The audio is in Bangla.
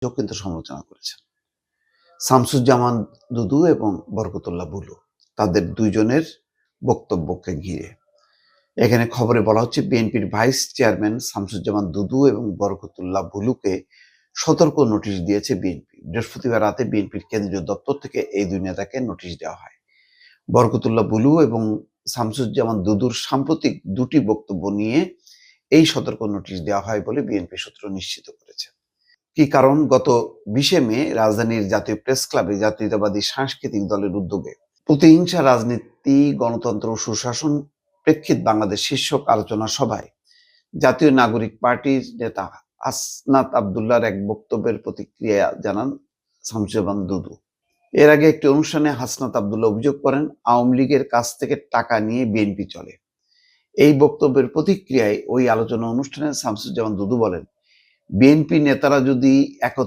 কিন্তু সমালোচনা করেছেন। শামসুজ্জামান দুদু এবং বরকতুল্লাহ বুলু, তাদের দুইজনের বক্তব্যকে ঘিরে এখানে খবরে বলা হচ্ছে বিএনপির ভাইস চেয়ারম্যান শামসুজ্জামান দুদু এবং বরকতুল্লাহ বুলুকে সতর্ক নোটিশ দিয়েছে বিএনপি। বৃহস্পতিবার রাতে বিএনপির কেন্দ্রীয় দপ্তর থেকে এই দুই নেতাকে নোটিশ দেওয়া হয়। বরকতুল্লাহ বুলু এবং শামসুজ্জামান দুদুর সাম্প্রতিক দুটি বক্তব্য নিয়ে এই সতর্ক নোটিশ দেওয়া হয় বলে বিএনপি সূত্র নিশ্চিত করেছে। কি কারণ, গত 20 মে রাজধানীর জাতীয় প্রেস ক্লাবে জাতীয়তাবাদী সাংস্কৃতিক দলের উদ্যোগে প্রতিহিংসা রাজনীতি, গণতন্ত্র ও সুশাসন প্রেক্ষিত বাংলাদেশ শীর্ষক আলোচনা সভায় জাতীয় নাগরিক পার্টির নেতা হাসনাত আব্দুল্লাহর এক বক্তব্যের প্রতিক্রিয়া জানান শামসুজ্জামান দুদু। এর আগে একটি অনুষ্ঠানে হাসনাত আব্দুল্লাহ অভিযোগ করেন, আওয়ামী লীগের কাছ থেকে টাকা নিয়ে বিএনপি চলে। এই বক্তব্যের প্রতিক্রিয়ায় ওই আলোচনা অনুষ্ঠানে শামসুজ্জামান দুদু বলেন, বিএনপি নেতারা যদি একত্রে